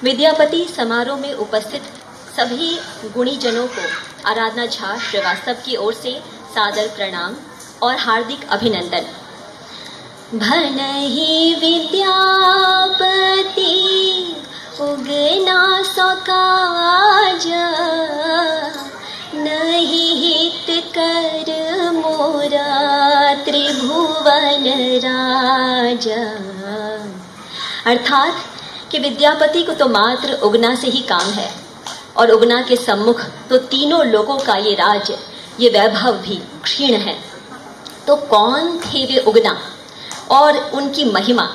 विद्यापति समारोह में उपस्थित सभी गुणीजनों को आराधना झा श्रीवास्तव की ओर से सादर प्रणाम और हार्दिक अभिनंदन। भनहि विद्यापति उगना सकाज, नहीं हित कर मोरा त्रिभुवन राजा। अर्थात कि विद्यापति को तो मात्र उगना से ही काम है और उगना के सम्मुख तो तीनों लोगों का ये राज्य, ये वैभव भी क्षीण है। तो कौन थे वे उगना और उनकी महिमा,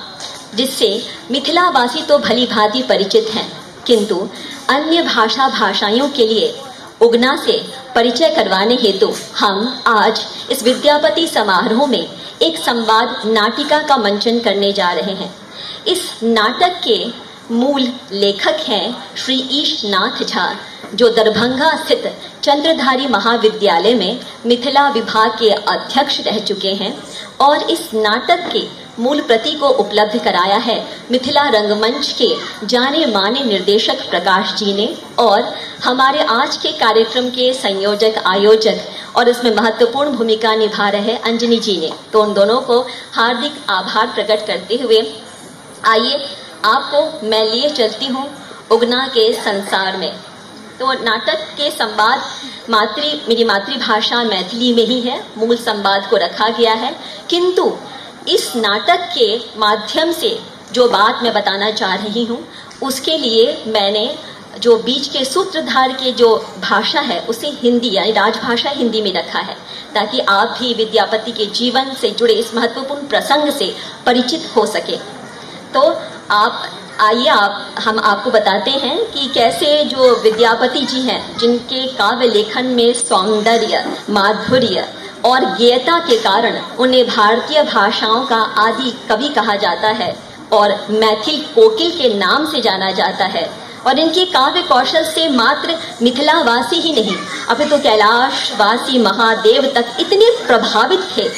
जिससे मिथिलावासी तो भली भांति परिचित हैं, किंतु अन्य भाषाइयों के लिए उगना से परिचय करवाने हेतु हम आज इस विद्यापति समारोह में एक संवाद नाटिका का मंचन करने जा रहे हैं। इस नाटक के मूल लेखक हैं श्री ईशनाथ झा, जो दरभंगा स्थित चंद्रधारी महाविद्यालय में मिथिला विभाग के अध्यक्ष रह चुके हैं और इस नाटक के मूल प्रति को उपलब्ध कराया है मिथिला रंगमंच के जाने माने निर्देशक प्रकाश जी ने, और हमारे आज के कार्यक्रम के संयोजक आयोजक और इसमें महत्वपूर्ण भूमिका निभा रहे अंजनी जी ने। तो उन दोनों को हार्दिक आभार प्रकट करते हुए आइए आपको मैं लिए चलती हूँ उगना के संसार में। तो नाटक के संवाद मेरी मातृभाषा मैथिली में ही है, मूल संवाद को रखा गया है, किंतु इस नाटक के माध्यम से जो बात मैं बताना चाह रही हूँ उसके लिए मैंने जो बीच के सूत्रधार के जो भाषा है उसे हिंदी यानी राजभाषा हिंदी में रखा है, ताकि आप भी विद्यापति के जीवन से जुड़े इस महत्वपूर्ण प्रसंग से परिचित हो सके। तो आइए हम आपको बताते हैं कि कैसे जो विद्यापति जी हैं, जिनके काव्य लेखन में सौंदर्य, माधुर्य और गेयता के कारण उन्हें भारतीय भाषाओं का आदि कवि कहा जाता है और मैथिल कोकिल के नाम से जाना जाता है, और इनके काव्य कौशल से मात्र मिथिलावासी ही नहीं अपितु कैलाशवासी महादेव तक इतने प्रभावित थे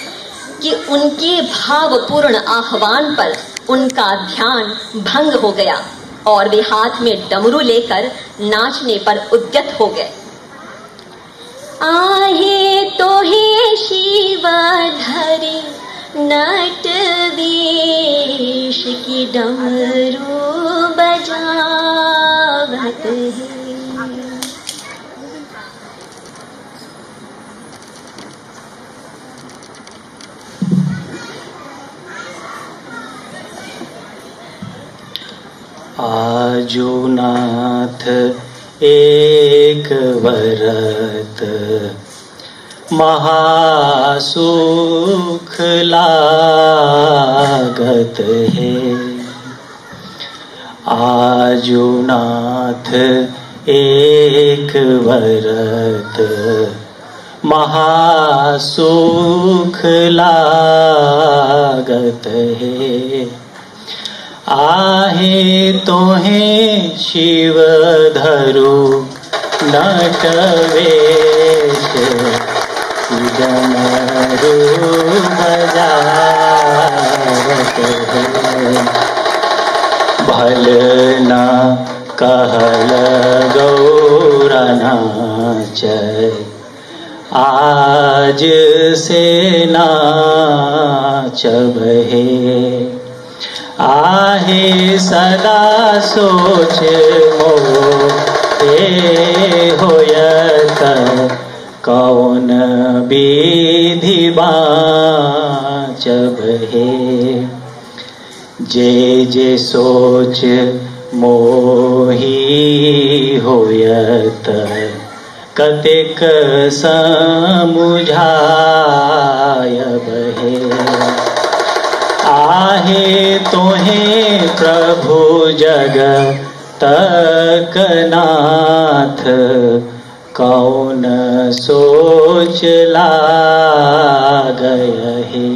कि उनके भावपूर्ण आह्वान पर उनका ध्यान भंग हो गया और वे हाथ में डमरू लेकर नाचने पर उद्यत हो गए। आहे तो हे शिव धरे नटवेश की डमरू बजावत है। आजो नाथ एक वरत महासुख लागत है। आजो नाथ एक वरत महासुख लागत है। आहे तोहे शिव धरु नटवेश डमरू बजावत है। भल न कहल गौरा नाच, आज से नाचब है। आहे सदा सोच मोहे होयत, कौन विधि बाँचब है। जे जे सोच मोही होयत, कतेक समुझायब है। आहे तोहे प्रभु जगतक नाथ, कौन सोच लागय है।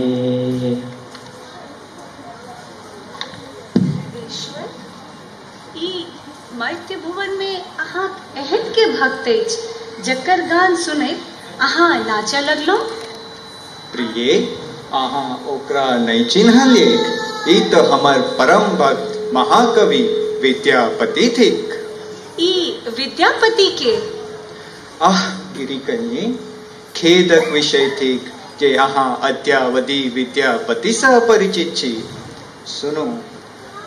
मैत्य भुवन में अहाँ एहन के भक्त अछि जकर गान सुने अहाँ नाचऽ लगलो। प्रिय, अहाँ ओकरा नहीं चिन्हलिए। ई तो हमर परम भक्त महाकवि विद्यापति थीक। ई विद्यापति के आह गिरिकन्ये खेदक विषय थीक जे अहाँ अद्यावधि विद्यापति सह परिचित छी। सुनो,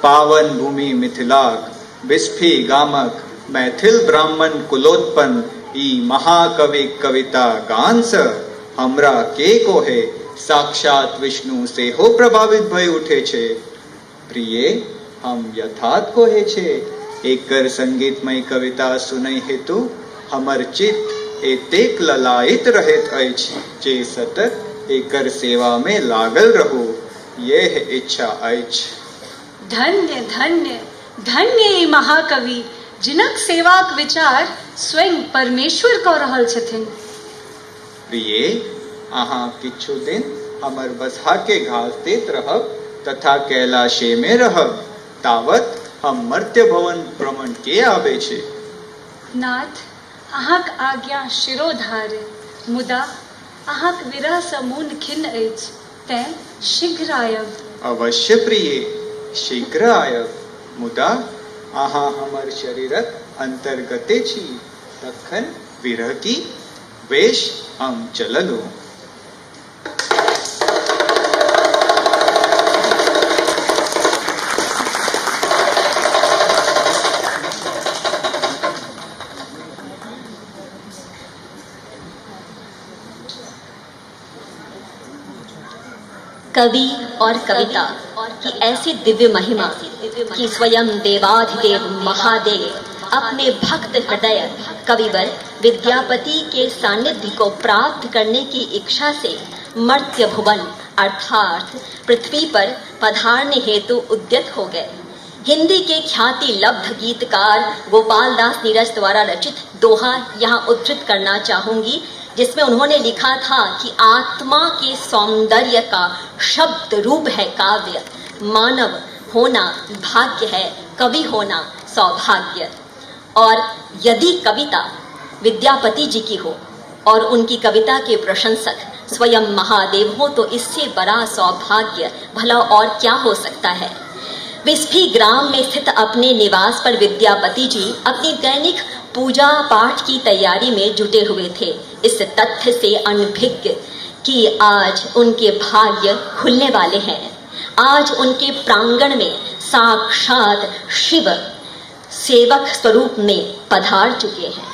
पावन भूमि मिथिलाक बिस्फी गामक मैथिल ब्राह्मण कुलोत्पन्न ई महाकवि कविता गान से हमरा के कोहे साक्षात विष्णु से हो प्रभावित भय उठे छे। प्रिय, हम यथार्थ कोहे छे एकर संगीतमय कविता सुनई हेतु हमर चित्त एतेक ललायित रहैत अछि जे सतत एकर सेवा में लागल रहू, यह इच्छा अछि। धन्य धन्य धन्य ई महाकवि जिनक सेवाक विचार स्वयं परमेश्वर कऽ रहल छथिन। प्रिय, अहाँ किछु दिन हमर बसहा के घास दैत रहब तथा कैलाशे में रहब, तावत हम मर्त्य भवन भ्रमण के आबे छे। नाथ, अहाँक आज्ञा शिरोधार्य, मुदा अहाँक विरह सँ मोन खिन्न अछि, तें शीघ्र आयब। अवश्य प्रिय, शीघ्र आयब, मुदा अहाँ हमर शरीरक अंतर्गते छी, तखन विरह की वेश हम चललू। कवि और कविता की ऐसी दिव्य महिमा कि स्वयं देवाधिदेव महादेव अपने भक्त हृदय कविवर विद्यापति के सानिध्य को प्राप्त करने की इच्छा से मर्त्य भुवन अर्थात पृथ्वी पर पधारने हेतु उद्यत हो गए। हिंदी के ख्याति लब्ध गीतकार गोपाल दास नीरज द्वारा रचित दोहा यहाँ उद्धृत करना चाहूंगी, जिसमें उन्होंने लिखा था कि आत्मा के सौंदर्य का शब्द रूप है काव्य, मानव होना भाग्य है, कवि होना सौभाग्य। और यदि कविता विद्यापति जी की हो और उनकी कविता के प्रशंसक स्वयं महादेव हो तो इससे बड़ा सौभाग्य भला और क्या हो सकता है। बिस्फी ग्राम में स्थित अपने निवास पर विद्यापति जी अपनी दैनिक पूजा पाठ की तैयारी में जुटे हुए थे, इस तथ्य से अनभिज्ञ कि आज उनके भाग्य खुलने वाले हैं। आज उनके प्रांगण में साक्षात शिव सेवक स्वरूप में पधार चुके हैं।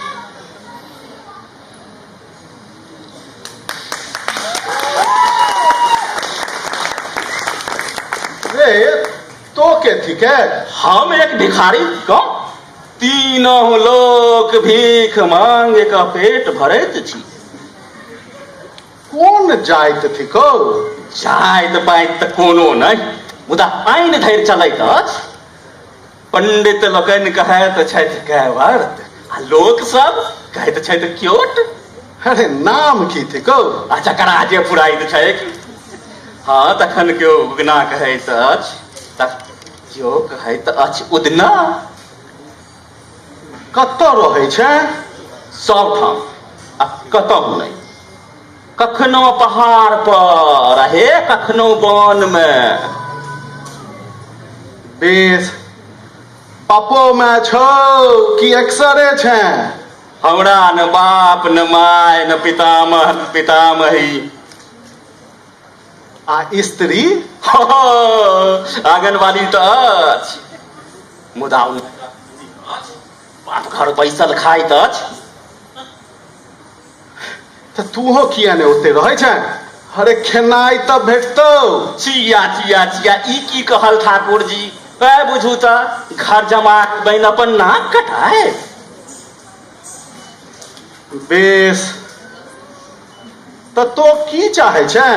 तो के ठीक है, हम एक भिखारी कौन, तीनों लोग भीख मांगे का पेट भरत छी। कौन जाइत थिको? जाइत पाइत त कोनो नहीं, मुदा आइन धैर चलैत अछि। पंडित लोकनि कहैत छथि कैवर्त, आ लोक सब कहैत छथि क्योट। अरे नाम की थिको? अच्छा करा जे पुराइत छै। हाँ, तखन केओ उगना कहैत अछि, केओ कहैत अछि उदना। कतऽ रहै छै? सब ठाम, आ कतहु नहीं। कखनो पहाड़ पर रहे, कखनो वन में। बेस, पपो में छौ कि अक्सरे छै? हमरा न बाप न माय न पितामह न पितामही। आ स्त्री? आंगनबाड़ी तो अछि, मुदा बाप घर बैसल खाइत अछि। तऽ तूहो किया ने ओते रहै छै? अरे खेनाइ तऽ भेटतौ। चिया चिया चिया, ई की कहल ठाकुर जी? बुझू तऽ घर जमा बन अपन नाक कटाए। बेस, तऽ तो की चाहे छै?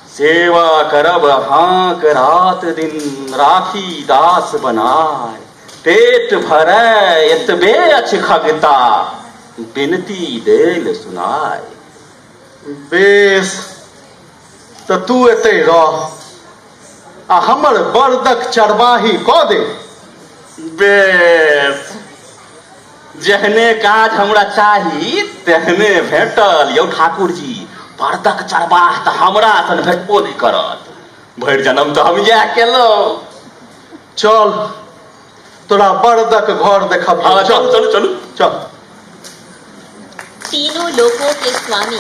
सेवा करब हाँक रात दिन, राखी दास बनाए। पेट भरै एतबे अछि खगता, बिनती देल सुनाय। बेस, तऽ तू एते रह, आ हमर बरदक चरवाही कऽ दे। बेस, जेहने काज हमरा चाही तेहने भेटल यौ ठाकुर जी। बरदक चरवाह तऽ हमरा सन भेटबो नहि करत। भरि जन्म तऽ हम इएह केलहुँ। चल, तोरा बड़दक घर देखब। हाँ चलो चलो चलो चल। तीनों लोकों के स्वामी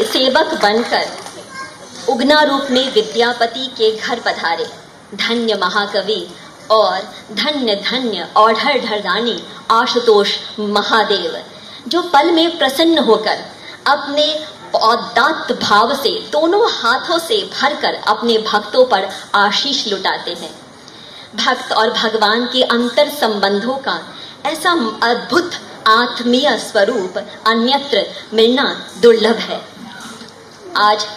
सेवक बनकर उगना रूप में विद्यापति के घर पधारे। धन्य महाकवि और धन्य धन्य औढ़र ढरदानी आशुतोष महादेव, जो पल में प्रसन्न होकर अपने औदात्त भाव से दोनों हाथों से भरकर अपने भक्तों पर आशीष लुटाते हैं। भक्त और भगवान के अंतर संबंधों का ऐसा अद्भुत आत्मीय स्वरूप अन्यत्र मिलना दुर्लभ है। आज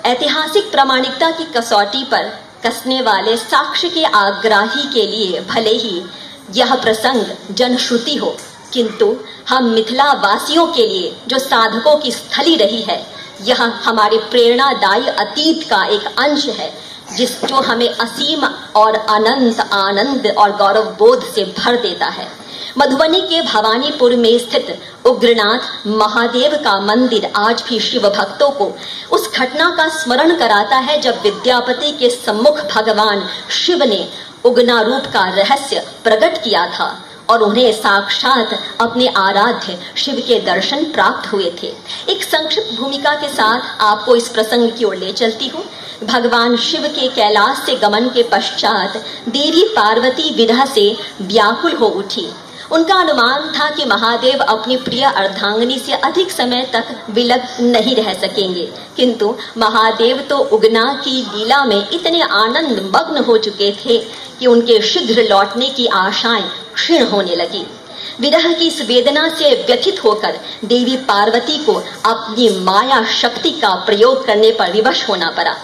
ऐतिहासिक प्रामाणिकता की कसौटी पर कसने वाले साक्ष्य के आग्राही के लिए भले ही यह प्रसंग जनश्रुति हो, किंतु हम मिथिला वासियों के लिए जो साधकों की स्थली रही है, यह हमारे प्रेरणादायी अतीत का एक अंश है, जो हमें असीम और अनंत आनंद और गौरव बोध से भर देता है। मधुबनी के भवानीपुर में स्थित उग्रनाथ महादेव का मंदिर आज भी शिव भक्तों को उस घटना का स्मरण कराता है जब विद्यापति के सम्मुख भगवान शिव ने उगना रूप का रहस्य प्रकट किया था और उन्हें साक्षात अपने आराध्य शिव के दर्शन प्राप्त हुए थे। एक संक्षिप्त भूमिका के साथ आपको इस प्रसंग की ओर ले चलती हूँ। भगवान शिव के कैलाश से गमन के पश्चात देवी पार्वती विरह से व्याकुल हो उठी। उनका अनुमान था कि महादेव अपनी प्रिय अर्धांगिनी से अधिक समय तक विलग नहीं रह सकेंगे, किंतु महादेव तो उगना की लीला में इतने आनंद मग्न हो चुके थे कि उनके शीघ्र लौटने की आशाएं क्षीण होने लगी। विरह की इस वेदना से व्यथित होकर देवी पार्वती को अपनी माया शक्ति का प्रयोग करने पर विवश होना पड़ा।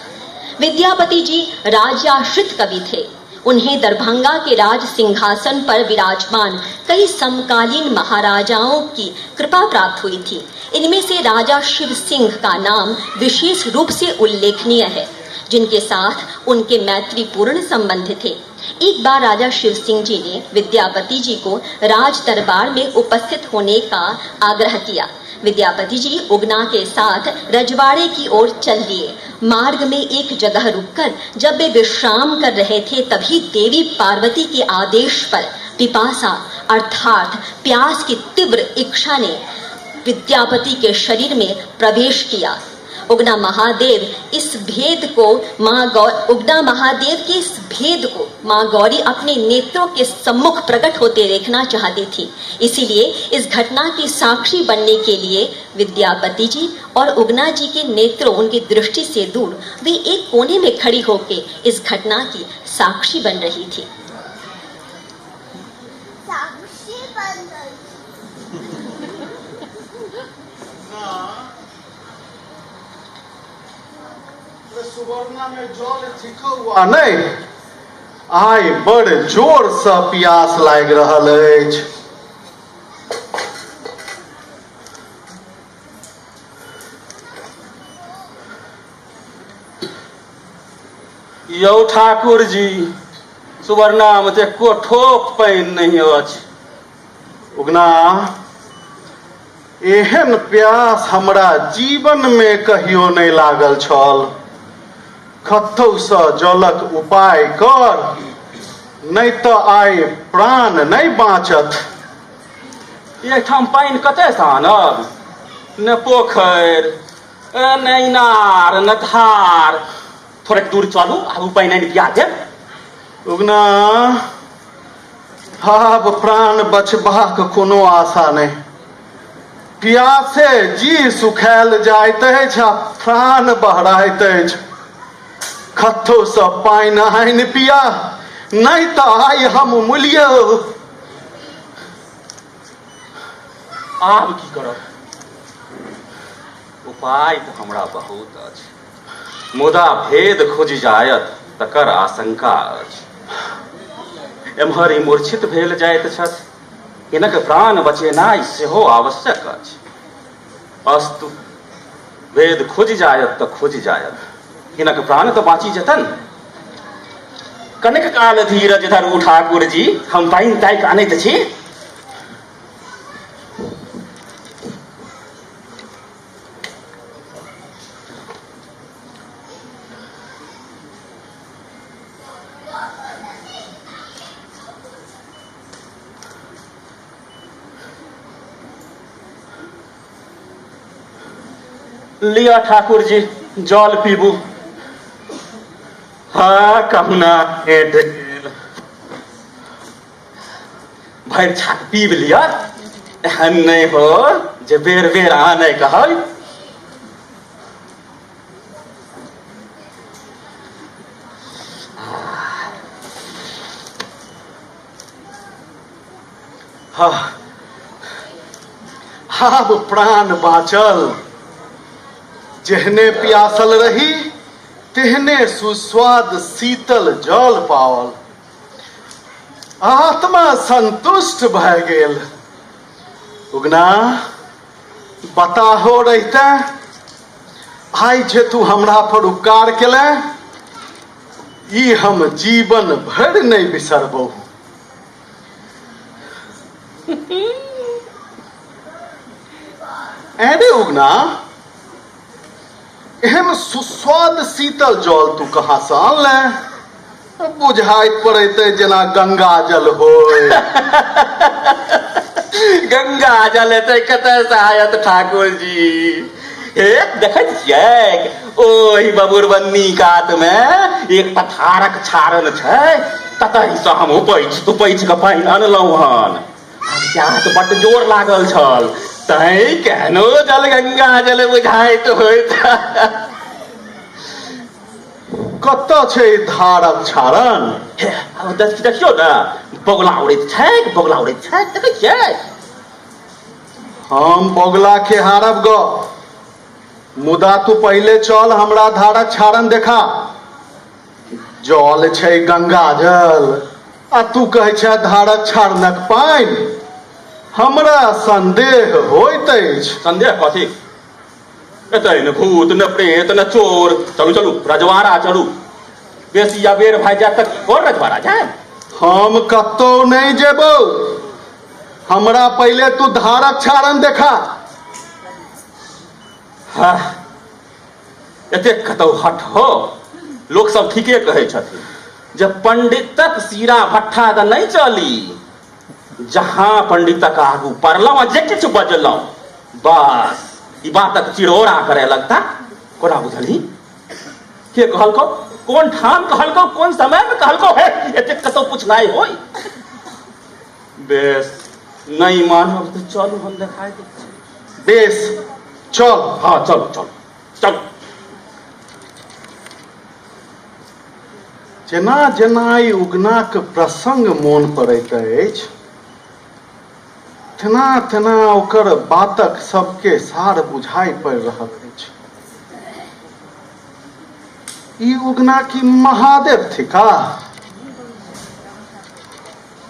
विद्यापति जी राजाश्रित कवि थे। उन्हें दरभंगा के राज सिंहासन पर विराजमान कई समकालीन महाराजाओं की कृपा प्राप्त हुई थी। इनमें से राजा शिव सिंह का नाम विशेष रूप से उल्लेखनीय है, जिनके साथ उनके मैत्रीपूर्ण संबंध थे। एक बार राजा शिव सिंह जी ने विद्यापति जी को राज दरबार में उपस्थित होने का आग्रह किया। विद्यापति जी उगना के साथ रजवाड़े की ओर चल दिए। मार्ग में एक जगह रुककर जब वे विश्राम कर रहे थे, तभी देवी पार्वती के आदेश पर पिपासा अर्थात प्यास की तीव्र इच्छा ने विद्यापति के शरीर में प्रवेश किया। उगना महादेव के इस भेद को माँ गौरी अपने नेत्रों के सम्मुख प्रकट होते देखना चाहती थी। इसीलिए इस घटना की साक्षी बनने के लिए विद्यापति जी और उगना जी के नेत्रों उनकी दृष्टि से दूर वे एक कोने में खड़ी होकर इस घटना की साक्षी बन रही थी। सुवर्णा में जल थिकौआ नहीं, आइ बड़ जोर से प्यास लागि रहल अछि। यौ ठाकुर जी, सुवर्णा में तो एको ठोप पानि नहीं अछि। उगना, एहन प्यास हमरा जीवन में कहियो नहीं लागल छल। कतौ सँ जलक उपाय कर, नहीं तो आइ प्राण नहीं बाँचत। एहिठाम पानि कतय सँ आनब? न पोखरि, न इनार, न धार। थोड़ेक दूर चलू, आबू पानि आनि पिया देब। उगना, आब प्राण बचबाक कोनो आशा नहीं। प्यासे जी सुखायल जाइत अछि आ प्राण बहराइत अछि। कतौ सँ पानि आनि पिया, नहीं तो आइ हम मूलियो। आब की करब? उपाय तो हमरा बहुत अछि, मुदा भेद खोज जायत तकर आशंका अछि। एम्हर ई मूर्छित भेल जाइत छथि, हिनक प्राण बचेनाइ सेहो आवश्यक अछि। अस्तु, भेद खोज जायत तऽ खोज जायत, हिनक प्राण तो बाँची जतन। कनिक काल धीरज धरू ठाकुर जी, हम पानि ताकि आनैत छी। लिया ठाकुर जी जल पीबू। हाँ कहुना एट गेल। भरि छाक पीब लिया। एहन नहीं हो जे बेर बेर आने कहल। आब प्राण बाँचल। जेहने प्यासल रही तेहने सुस्वाद शीतल जल पावल। आत्मा संतुष्ट भए गेल। उगना बताहो रहिते आइ जे तू हमरा पर उपकार केले ई हम जीवन भर नहीं बिसरबो। अरे उगना एहन सुस्वाद शीतल जल तू कहाँ से आनले? बुझाइत पड़ैते जेना गंगा जल होय। गंगा जल एतै कतऽ से आयत ठाकुर जी? हे देखैत छियै ओहि बबुरबन्नी कात में एक पथारक छारन छै। ततहि से हम उपैछ के पानि अनलहुँ हन। प्यास बड्ड जोर लागल छल तैं केहनो जल गंगा जल बुझाइत होइत। कतऽ छै धारक छारन? देखियौ ने बगुला उड़ैत छै देखै छियै? हम बगुला के हारब ग। मुदा तू पहले चल हमरा धारक छारन देखा। जल छै गंगा जल आ तू कहै छै धारक छारनक पानि। हमरा संदेह होइत अछि। संदेह कथी? एतै न भूत न प्रेत न चोर। चलू रजवाड़ा चलू। बेसी अबेर भए जाए तक और रजवाड़ा जाए। हम कतौ नहीं जेबो। हमरा पहले तू धारक छारन देखा। हाँ एतेक कतौ हट हो। लोक सब ठीके कहै छथिन जे पंडितक सीरा भट्ठा तऽ नहीं चली। जहाँ पंडितक आगू पड़लहुँ आ जे किछु बजलहुँ बस ई बातक चिरौरा करे लगता। कोना बुझली? के कहलको? कोन ठाम कहलको? कोन समय में कहलको? हे एतेक कतौ पूछनाइ होय? बेस नहीं मानब तो चलू हम देखाय दै छी। बेस चल। हाँ चल। जेना जेना ई उगनाक प्रसंग मोन पड़ैत अछि तेना तेना ओकर बातक सबके सार बुझाइ पड़ि रहल अछि। ई उगना की महादेव थिका?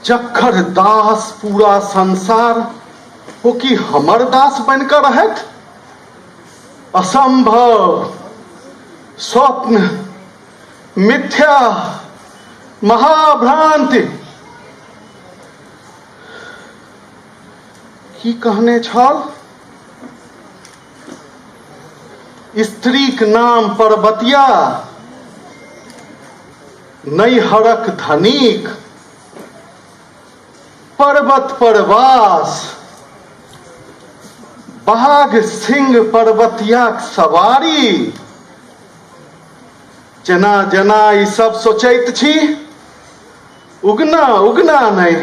जकर दास पूरा संसार हो कि हमर दास बनकर रहत? असंभव, स्वप्न, मिथ्या, महाभ्रांति। की कहने छल? स्त्रीक नाम पर्वतिया, नैहरक धनिक, पर्वत परवास, बाघ सिंह पर्वतियाक सवारी। जेना जेना ई सब सोचैत छी उगना नहीं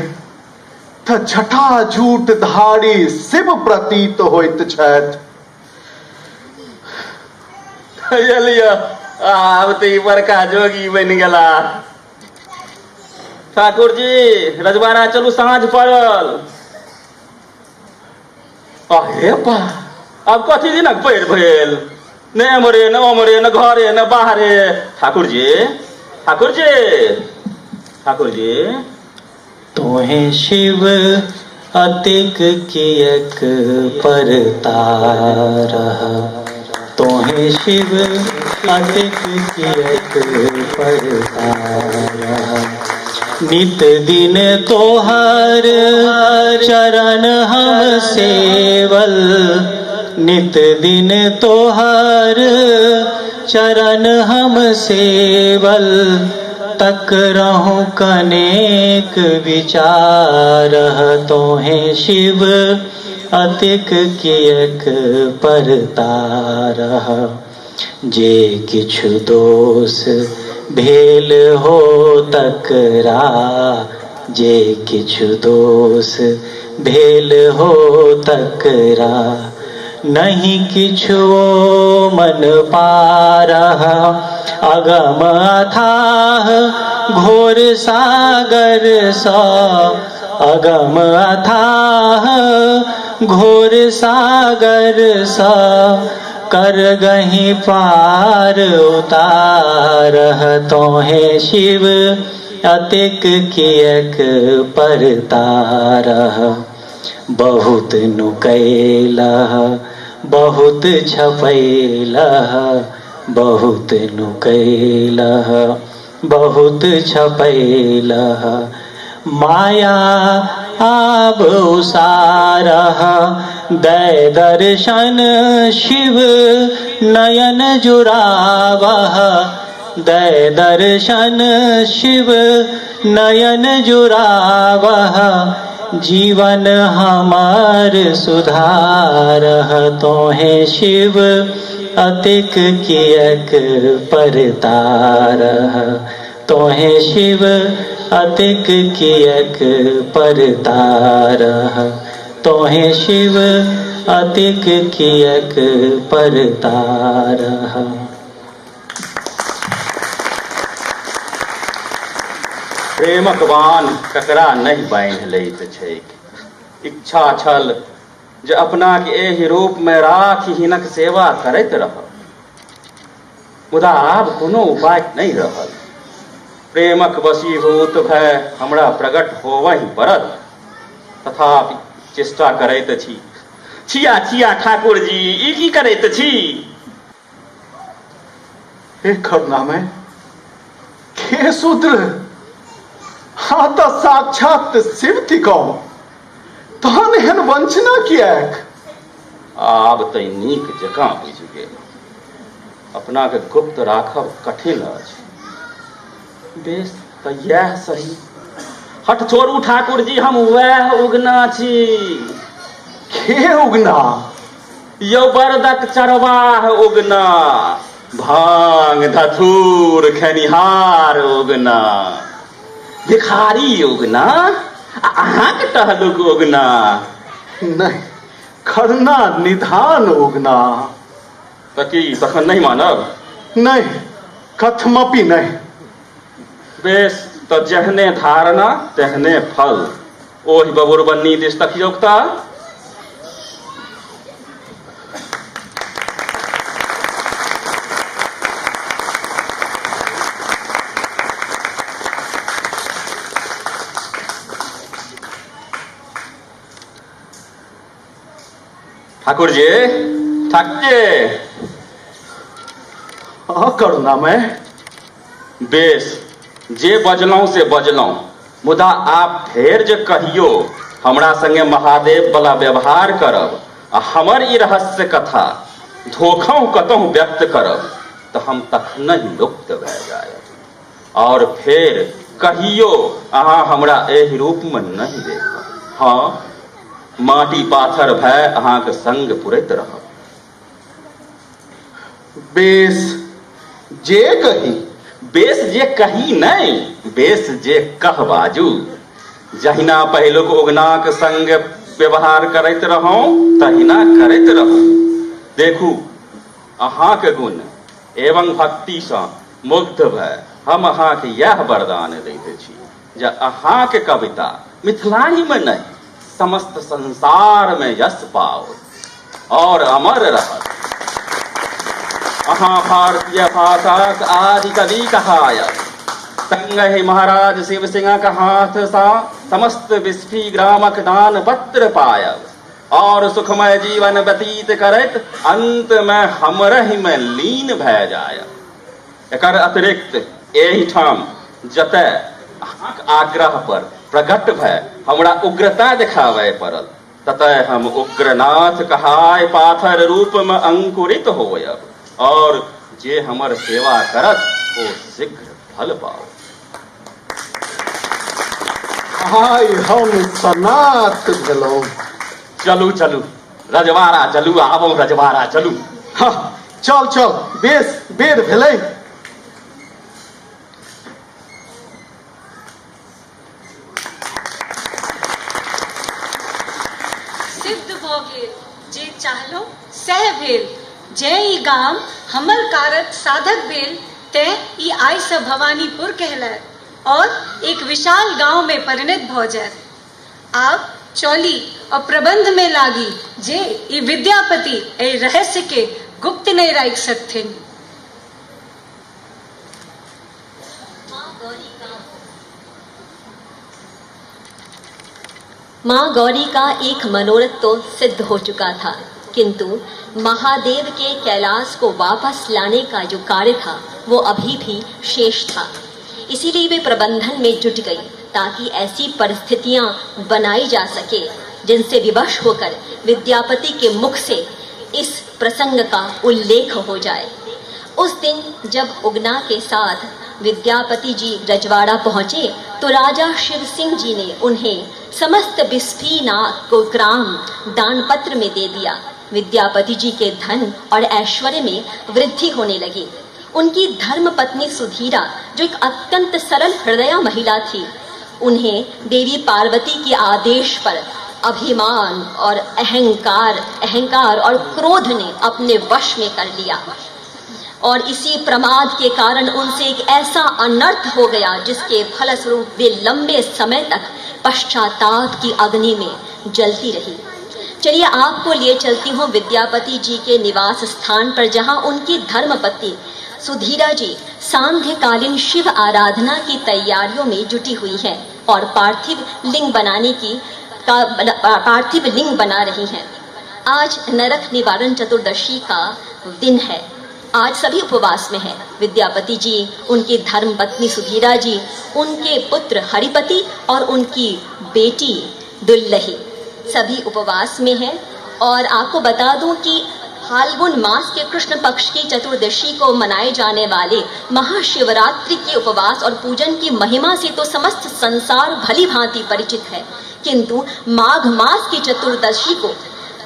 तऽ जटाजूट धारी शिव प्रतीत होइत छथि। आब तऽ ई बड़का जोगी बनि गेला। ठाकुर जी रजवाड़ा चलू साँझ पड़ल। अरे बा अब कथी दिनक पैर भेल? न एमरे न ओमरे न घरे न बाहरे। ठाकुर जी तोहे शिव अतिक कियक परतार। तोहे शिव अतिक कियक परतार। नित दिन तोहर चरण हम सेवल। नित दिन तोहर चरण हम सेवल। तक रहूं कनेक विचार, तोहें शिव अतिक कियक परतार। जे किछु दोष भेल हो तकरा, जे किछु दोष भेल हो तकरा, नहीं किछु मन पारह। अगम अथाह घोर सागर सा, अगम अथाह घोर सागर सा, कर गही पार उतारह। तोहें शिव अतिक कियक परतारह। बहुत नुकैलह बहुत छपैलह, बहुत नुकैलह बहुत छपैलह। माया आब उसारह, दै दर्शन शिव नयन जुरावह। दै दर्शन शिव नयन जुरावह, जीवन हमार सुधारह। तोहें शिव अतिक कियक परतारह, तोहें शिव अतिक कियक परतारह, तोहें शिव अतिक कियक परतारह। प्रेमक बान ककरा नहीं बांधि लैत छैक। इच्छा छल जे अपना के एहि रूप में राखि हिनक सेवा करैत रहब, मुदा आब कोनो उपाय नहीं रहल। प्रेमक वशीभूत भय हमरा प्रकट होवहि पड़त, तथापि चेष्टा करैत छी। छिया छिया ठाकुर जी, ई की करैत छी? हे खरनामे के शूद्र, हाँ तो साक्षात शिव थिकौ, तहन एहन वंचना किएक? आब तै नीक जकाँ बुझि गेल, अपना के गुप्त राखब कठिन अछि। बेस तऽ यह सही। हट छोड़ू ठाकुर जी, हम वह उगना छी। के उगना? यौ बरदक चरवाह उगना, भांग धथूर खेनिहार उगना, भिखारी उगना, अहाँके टहलुक उगना। नहीं, खरना निधान उगना। तऽ की तखन नहीं मानब? नहीं, कथमपि नहीं। बेस तऽ जहने धारणा तेहने फल। ओहि बबुरबन्नी दिस तकियौक ता। ठाकुर जी, ठाकुर हाँ करुणामय। बेस, जे बजलहुँ से बजलहुँ, मुदा आप फेर जे कहियो हमरा संगे महादेव वाला व्यवहार करब आ हमर ई रहस्य कथा धोखों कतहु व्यक्त करब तऽ हम तखनहि लुप्त भए जायब और फेर कहियो अहाँ हमरा एहि रूपमे नहीं देखब। हाँ, माटी पाथर भय अहाँके संग पुरैत रहब। बेस जे कही। बेस जे कही नहीं, बेस जे कह बाजू। जहिना पहिलुक उगनाक संग व्यवहार करैत रहौं, तहिना करैत रहू। देखू, अहाँके गुण एवं भक्ति सँ मुग्ध भय हम अहाँके यह वरदान दैत छी जे अहाँके कविता मिथिलाही में नहीं, समस्त संसार में यश पाओ और अमर रहत। अहाँ भारतीय भाषाक आदि कवि कहायब, संगहि महाराज शिव सिंहक हाथ सा समस्त विस्फी ग्रामक दान पत्र पायब और सुखमय जीवन व्यतीत करैत अंत में हमरहि में लीन भय जायब। एकर अतिरिक्त एहि ठाम जतय अहाँक आग्रह पर प्रकट भय हमरा उग्रता दिखावे पड़ल, ततः हम उग्रनाथ कहाय पाथर रूप में अंकुरित होयब और जे हमर सेवा करत ओ शीघ्र फल पाओ। आइ हम सनात भेलहुँ। चलू चलू रजवाड़ा चलू, आबो रजवाड़ा चलू। हाँ, चल चल, बेस बेर भेलै। सिद्ध भ गेल जे चाहलो सह भेल। जे ई गाम हमर कारक साधक भेल ते ई आइ से भवानीपुर कहलाय और एक विशाल गांव में परिणत भ जाय। आब चौली और प्रबंध में लागी जे ई विद्यापति ए रहस्य के गुप्त नहीं राख सकथिन। माँ गौरी का एक मनोरथ तो सिद्ध हो चुका था, किंतु महादेव के कैलाश को वापस लाने का जो कार्य था वो अभी भी शेष था। इसीलिए वे प्रबंधन में जुट गई ताकि ऐसी परिस्थितियां बनाई जा सके जिनसे विवश होकर विद्यापति के मुख से इस प्रसंग का उल्लेख हो जाए। उस दिन जब उगना के साथ विद्यापति जी रजवाड़ा पहुंचे तो राजा शिव सिंह जी ने उन्हें समस्त बिस्फीनाग को ग्राम दान पत्र में दे दिया। विद्यापति जी के धन और ऐश्वर्य में वृद्धि होने लगी। उनकी धर्म पत्नी सुधीरा, जो एक अत्यंत सरल हृदया महिला थी, उन्हें देवी पार्वती के आदेश पर अभिमान और अहंकार और क्रोध ने अपने वश में कर लिया और इसी प्रमाद के कारण उनसे एक ऐसा अनर्थ हो गया जिसके फलस्वरूप वे लंबे समय तक पश्चाताप की अग्नि में जलती रही। चलिए आपको लिए चलती हूँ विद्यापति जी के निवास स्थान पर, जहाँ उनकी धर्मपत्नी सुधीरा जी सांध्यकालीन शिव आराधना की तैयारियों में जुटी हुई है और पार्थिव लिंग बना रही हैं। आज नरक निवारण चतुर्दशी का दिन है। आज सभी उपवास में हैं। विद्यापति जी, उनकी धर्मपत्नी सुधीरा जी, उनके पुत्र हरिपति और उनकी बेटी दुल्लही सभी उपवास में हैं। और आपको बता दूं कि फाल्गुन मास के कृष्ण पक्ष की चतुर्दशी को मनाए जाने वाले महाशिवरात्रि के उपवास और पूजन की महिमा से तो समस्त संसार भली भांति परिचित है, किंतु माघ मास की चतुर्दशी को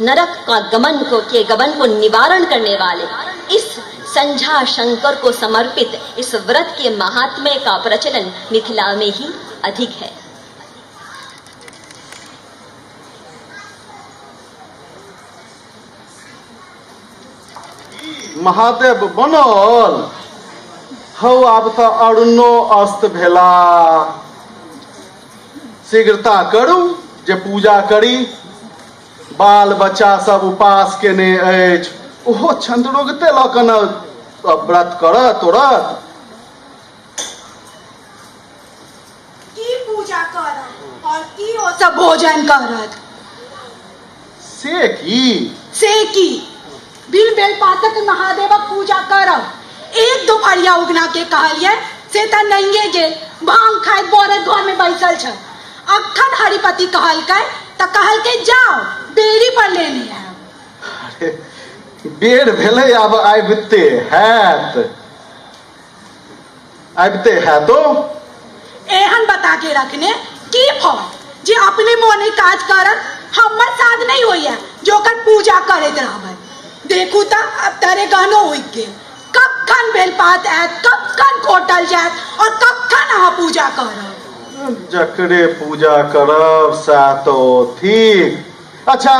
नरक का गमन को निवारण करने वाले इस संझा शंकर को समर्पित इस व्रत के महात्म्य का प्रचलन मिथिला में ही अधिक है। महादेव बनल हौ, आब तो अरुणो अस्त भेला। शीघ्रता करू जे पूजा करी। बाल बच्चा सब उपास केने अछि, ओहो छंदरोगते लऽ कऽ न व्रत करत तुरत। की पूजा करत और की ओ सब भोजन करत से की बिन बेलपातक महादेवक पूजा करब। एक दोपहरिया उगना के कहलिए से त नंगे गेल, भांग खाए बोरे घर में बैसल छ। अखन हरिपति कहलकै त कहलकै जाओ बेड़ी पर लेने आएब। अरे बेर भेलै, आब आबिते हैत तो एहन बता के रखने की फल जे अपने मोने काज करत हमर साथ नहीं होइया जो कर पूजा करैत रहबै। देखू त अब तारे गानो उगि गेल, कखन बेलपात आयत, कखन कोटल जायत और कखन अहाँ पूजा करब। जकरे पूजा करब सएह तो ठीक। अच्छा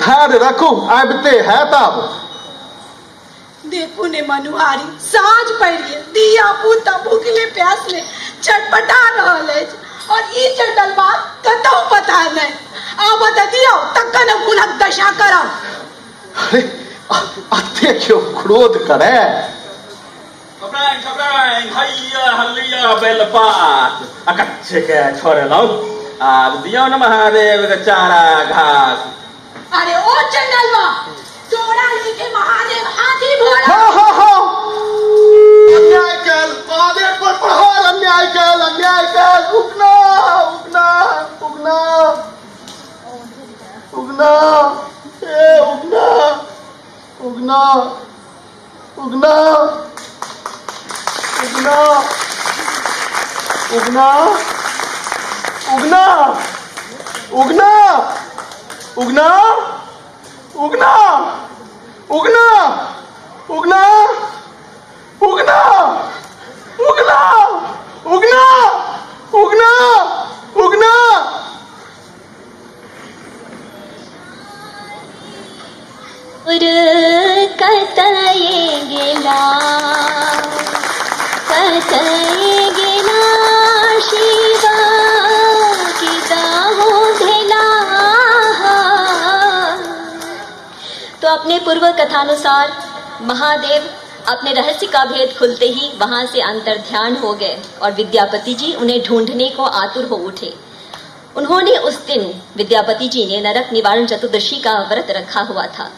धैर्य रखू, आबिते हैत। आब देखू ने मनुहारी, साँझ पड़ि गेल, दिया पुता भूखले प्यासले चटपटा रहल अछि और ई चटल बात कतहु पता नहीं। आब त दियौ तखन हुनक दशा करब। अरे अते क्यों क्रोध करे। खबराइन हैया हल्लिया बेलपात अकच्छ के छोड़े लो। आब दियो न महादेव के चारा घास। अरे ओ चंडलवा, तोरा लेके महादेव हाथी घोड़ा। हाँ अन्याय कैल, महादेव पर प्रहार अन्याय कैल। उगना ए उगना उगना उगना उगना उगना उगना उगना उगना उगना उगना उगना। कतये गेला शिवा किदाहो भेला। तो अपने पूर्व कथानुसार महादेव अपने रहस्य का भेद खुलते ही वहां से अंतर्ध्यान हो गए और विद्यापति जी उन्हें ढूंढने को आतुर हो उठे। उन्होंने उस दिन विद्यापति जी ने नरक निवारण चतुर्दशी का व्रत रखा हुआ था,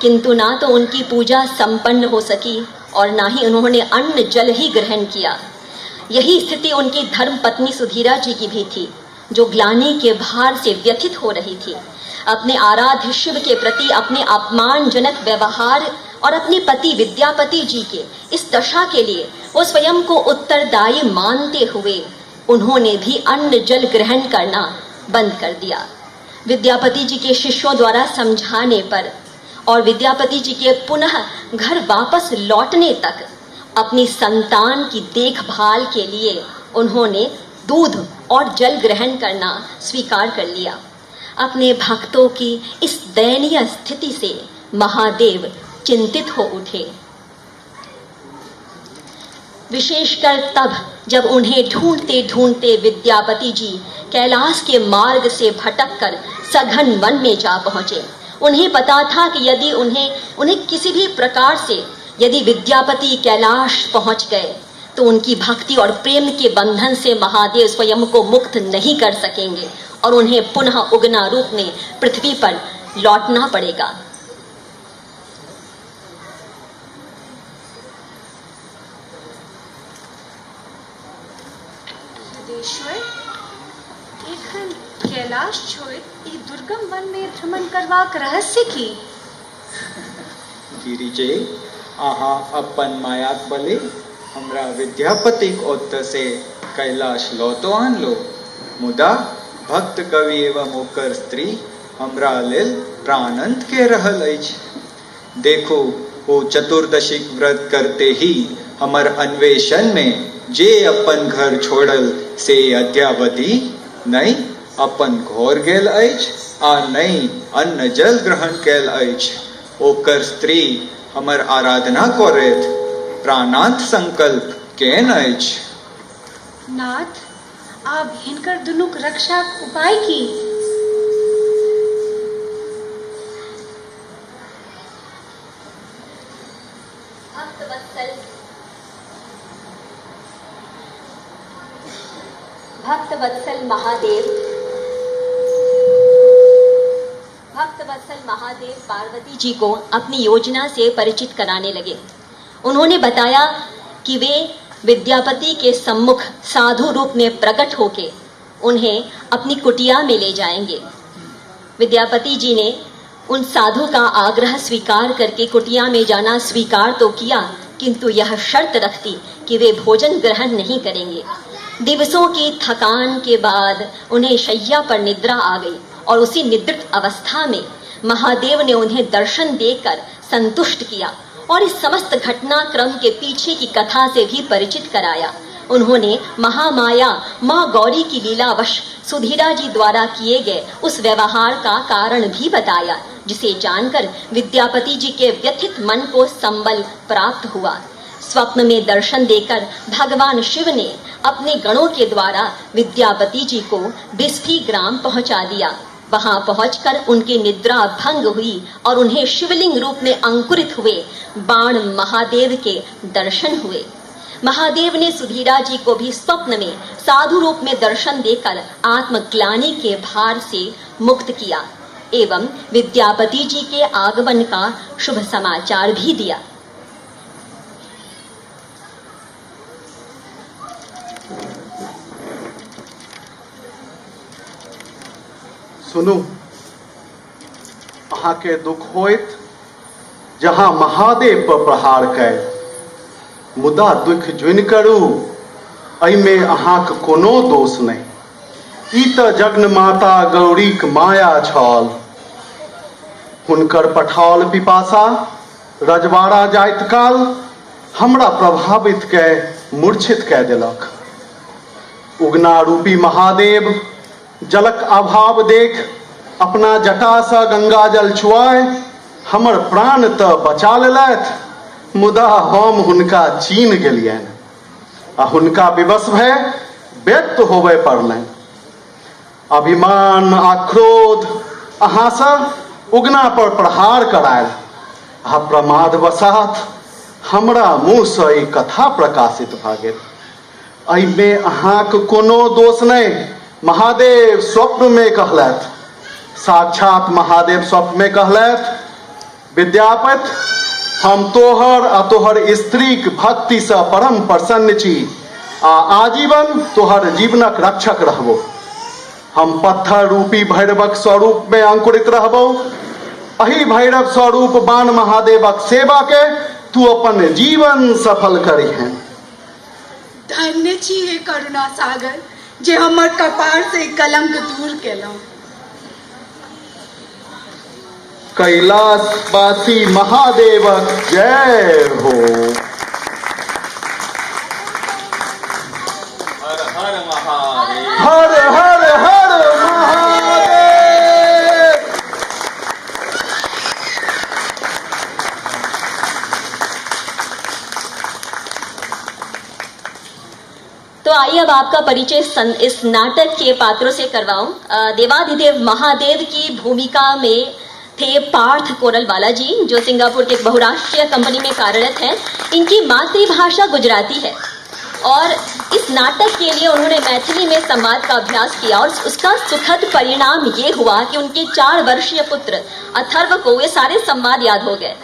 किंतु ना तो उनकी पूजा संपन्न हो सकी और ना ही उन्होंने अन्न जल ही ग्रहण किया। यही स्थिति उनकी धर्म पत्नी सुधीरा जी की भी थी, जो ग्लानि के भार से व्यथित हो रही थी। अपने आराध्य शिव के प्रति अपने अपमानजनक व्यवहार और अपने पति विद्यापति जी के इस दशा के लिए वो स्वयं को उत्तरदायी मानते हुए उन्होंने भी अन्न जल ग्रहण करना बंद कर दिया। विद्यापति जी के शिष्यों द्वारा समझाने पर और विद्यापति जी के पुनः घर वापस लौटने तक अपनी संतान की देखभाल के लिए उन्होंने दूध और जल ग्रहण करना स्वीकार कर लिया। अपने भक्तों की इस दयनीय स्थिति से महादेव चिंतित हो उठे, विशेषकर तब जब उन्हें ढूंढते ढूंढते विद्यापति जी कैलाश के मार्ग से भटककर सघन वन में जा पहुंचे। उन्हें पता था कि यदि उन्हें किसी भी प्रकार से यदि विद्यापति कैलाश पहुंच गए तो उनकी भक्ति और प्रेम के बंधन से महादेव स्वयं को मुक्त नहीं कर सकेंगे और उन्हें पुनः उगना रूप में पृथ्वी पर लौटना पड़ेगा। एखन कैलाश छोड़ ई दुर्गम वन में भ्रमण करवाक रहस्य की। गिरिजे अहाँ अपन मायाक बले हमरा विद्यापतिक ओतऽ से कैलाश लौटो आनलो, मुदा भक्त कवि एवं ओकर स्त्री हमरा लेल प्राणंत के रहल अछि। देखो ओ चतुर्दशीक व्रत करते ही हमर अन्वेषण में जे अपन घर छोड़ल से अद्यावधि नहीं अपन घर गेल अछि आ नहीं अन्न जल ग्रहण कैल अछि। ओकर स्त्री हमर आराधना करैत प्राणांत संकल्प केन अछि। नाथ, आब हिनकर दुनुक रक्षाक उपाय की? भक्तवत्सल महादेव पार्वती जी को अपनी योजना से परिचित कराने लगे। उन्होंने बताया कि वे विद्यापति के सम्मुख साधु रूप में प्रकट होके उन्हें अपनी कुटिया में ले जाएंगे। विद्यापति जी ने उन साधु का आग्रह स्वीकार करके कुटिया में जाना स्वीकार तो किया, किंतु यह शर्त रखती कि वे भोजन ग्रहण नहीं करेंगे। दिवसों की थकान के बाद उन्हें शैया पर निद्रा आ गई और उसी निद्रित अवस्था में महादेव ने उन्हें दर्शन देकर संतुष्ट किया और इस समस्त घटनाक्रम के पीछे की कथा से भी परिचित कराया। उन्होंने महामाया माँ गौरी की लीलावश सुधीरा जी द्वारा किए गए उस व्यवहार का कारण भी बताया, जिसे जानकर विद्यापति जी के व्यथित मन को संबल प्राप्त हुआ। स्वप्न में दर्शन देकर भगवान शिव ने अपने गणों के द्वारा विद्यापति जी को बिस्फी ग्राम पहुंचा दिया। वहां पहुंचकर उनकी निद्रा भंग हुई और उन्हें शिवलिंग रूप में अंकुरित हुए बाण महादेव के दर्शन हुए। महादेव ने सुधीरा जी को भी स्वप्न में साधु रूप में दर्शन देकर आत्मग्लानि के भार से मुक्त किया एवं विद्यापति जी के आगमन का शुभ समाचार भी दिया। सुनू, अहाँ के दुख होइत जहाँ महादेव पर प्रहार कैल, मुदा दुख जुनि करू, एहिमे अहाँक कोनो दोष नहीं। ई तऽ जगन माता गौरीक माया छल। हुनकर पठाओल पिपासा रजवाड़ा जाइत काल हमरा प्रभावित कै मूर्छित कै देलक। उगना रूपी महादेव जलक अभाव देख अपना जटासँ गंगा जल छुआए हमर प्राण तऽ बचा लेलथि, मुदा हम हुनका चीन गेलियनि आ हुनका विवश भय व्यक्त होबय पड़लनि। अभिमान आ क्रोध अहाँसँ उगना पर प्रहार करायल आ प्रमादवशात हमरा मुँहसँ ई कथा प्रकाशित भऽ गेल। एहिमे अहाँक कोनो दोष नहि। महादेव स्वप्न में कहलथि, साक्षात महादेव स्वप्न में कहलथि, विद्यापति हम तोहर आ तोहर स्त्रीक भक्तिसँ परम प्रसन्न छी आ आजीवन तोहर जीवनक रक्षक रहबो। हम पत्थर रूपी भैरवक स्वरूप में अंकुरित रहबो। अही भैरव स्वरूप बान महादेवक सेवा के तू अपन जीवन सफल करीहें। धन्य छी हे करुणा सागर जे हमर कपार से कलंक दूर केलहुँ। कैलाशवासी महादेवक जय हो। हर हर महादेव। हर हर हर महादेव। तो आइए अब आपका परिचय इस नाटक के पात्रों से करवाऊं। देवाधिदेव महादेव की भूमिका में थे पार्थ कोरलवाला जी, जो सिंगापुर के एक बहुराष्ट्रीय कंपनी में कार्यरत हैं। इनकी मातृभाषा गुजराती है और इस नाटक के लिए उन्होंने मैथिली में संवाद का अभ्यास किया और उसका सुखद परिणाम ये हुआ कि उनके 4 वर्षीय पुत्र अथर्व को ये सारे संवाद याद हो गए।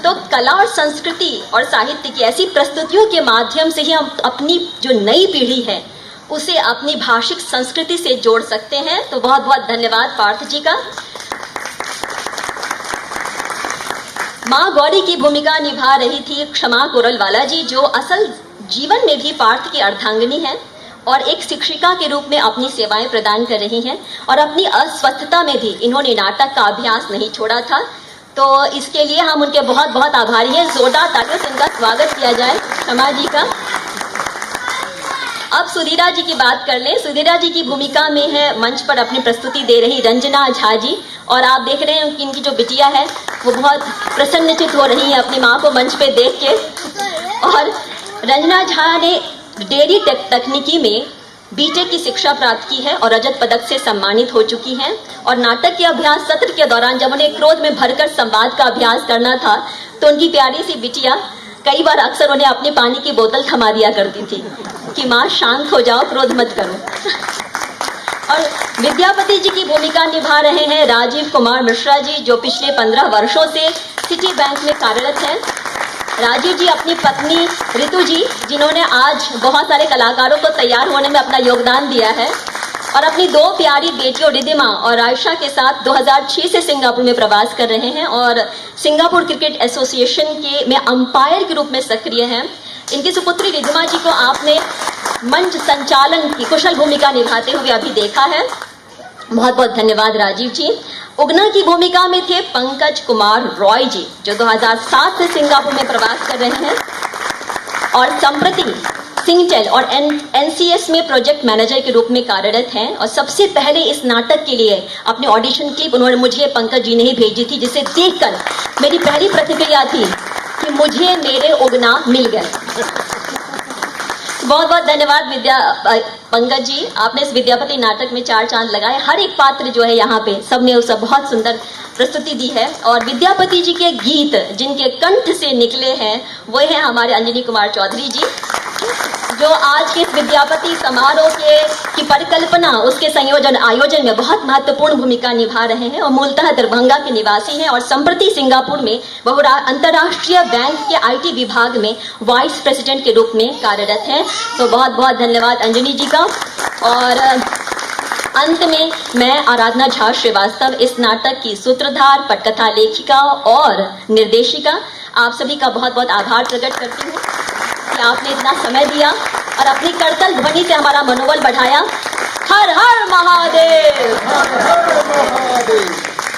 तो कला और संस्कृति और साहित्य की ऐसी प्रस्तुतियों के माध्यम से ही हम अपनी जो नई पीढ़ी है उसे अपनी भाषिक संस्कृति से जोड़ सकते हैं। तो बहुत बहुत धन्यवाद पार्थ जी का। माँ गौरी की भूमिका निभा रही थी क्षमा कोरलवाला जी, जो असल जीवन में भी पार्थ की अर्धांगिनी है और एक शिक्षिका के रूप में अपनी सेवाएं प्रदान कर रही हैं और अपनी अस्वस्थता में भी इन्होंने नाटक का अभ्यास नहीं छोड़ा था। तो इसके लिए हम उनके बहुत बहुत आभारी हैं। जोरदार तालियों से इनका स्वागत किया जाए क्षमा जी का। अब सुधीरा जी की बात कर लें। सुधीरा जी की भूमिका में है मंच पर अपनी प्रस्तुति दे रही रंजना झा जी, और आप देख रहे हैं कि इनकी जो बिटिया है वो बहुत प्रसन्नचित हो रही है अपनी माँ को मंच पे देख के। और रंजना झा ने डेयरी तकनीकी में बीटेक की शिक्षा प्राप्त की है और रजत पदक से सम्मानित हो चुकी हैं। और नाटक के अभ्यास सत्र के दौरान जब उन्हें क्रोध में भरकर संवाद का अभ्यास करना था तो उनकी प्यारी सी बिटिया कई बार अक्सर उन्हें अपनी पानी की बोतल थमा दिया करती थी कि माँ शांत हो जाओ, क्रोध मत करो। और विद्यापति जी की भूमिका निभा रहे हैं राजीव कुमार मिश्रा जी, जो पिछले 15 वर्षों से सिटी बैंक में कार्यरत हैं। राजीव जी अपनी पत्नी ऋतु जी, जिन्होंने आज बहुत सारे कलाकारों को तैयार होने में अपना योगदान दिया है, और अपनी 2 प्यारी बेटियों रिदिमा और आयशा के साथ 2006 से सिंगापुर में प्रवास कर रहे हैं और सिंगापुर क्रिकेट एसोसिएशन के में अंपायर के रूप में सक्रिय हैं। इनकी सुपुत्री रिदिमा जी को आपने मंच संचालन की कुशल भूमिका निभाते हुए अभी देखा है। बहुत बहुत धन्यवाद राजीव जी। उगना की भूमिका में थे पंकज कुमार रॉय जी, जो 2007 से सिंगापुर में प्रवास कर रहे हैं और संप्रति सिंगटेल और एनसीएस में प्रोजेक्ट मैनेजर के रूप में कार्यरत हैं। और सबसे पहले इस नाटक के लिए अपनी ऑडिशन क्लिप उन्होंने मुझे पंकज जी ने ही भेजी थी, जिसे देखकर मेरी पहली प्रतिक्रिया थी कि मुझे मेरे उगना मिल गए। बहुत बहुत धन्यवाद पंकज जी, आपने इस विद्यापति नाटक में 4 चांद लगाए। हर एक पात्र जो है यहाँ पे सबने उसका बहुत सुंदर प्रस्तुति दी है। और विद्यापति जी के गीत जिनके कंठ से निकले हैं वो हैं हमारे अंजनी कुमार चौधरी जी, जो आज के इस विद्यापति समारोह की परिकल्पना, उसके संयोजन आयोजन में बहुत महत्वपूर्ण भूमिका निभा रहे हैं और मूलतः दरभंगा के निवासी हैं और संप्रति सिंगापुर में अंतर्राष्ट्रीय बैंक के आईटी विभाग में वाइस प्रेसिडेंट के रूप में कार्यरत हैं। तो बहुत बहुत धन्यवाद अंजनी जी का। और अंत में मैं आराधना झा श्रीवास्तव, इस नाटक की सूत्रधार, पटकथा लेखिका और निर्देशिका, आप सभी का बहुत बहुत आभार प्रकट करती हूँ कि आपने इतना समय दिया और अपनी करतल ध्वनि से हमारा मनोबल बढ़ाया। हर हर महादेव।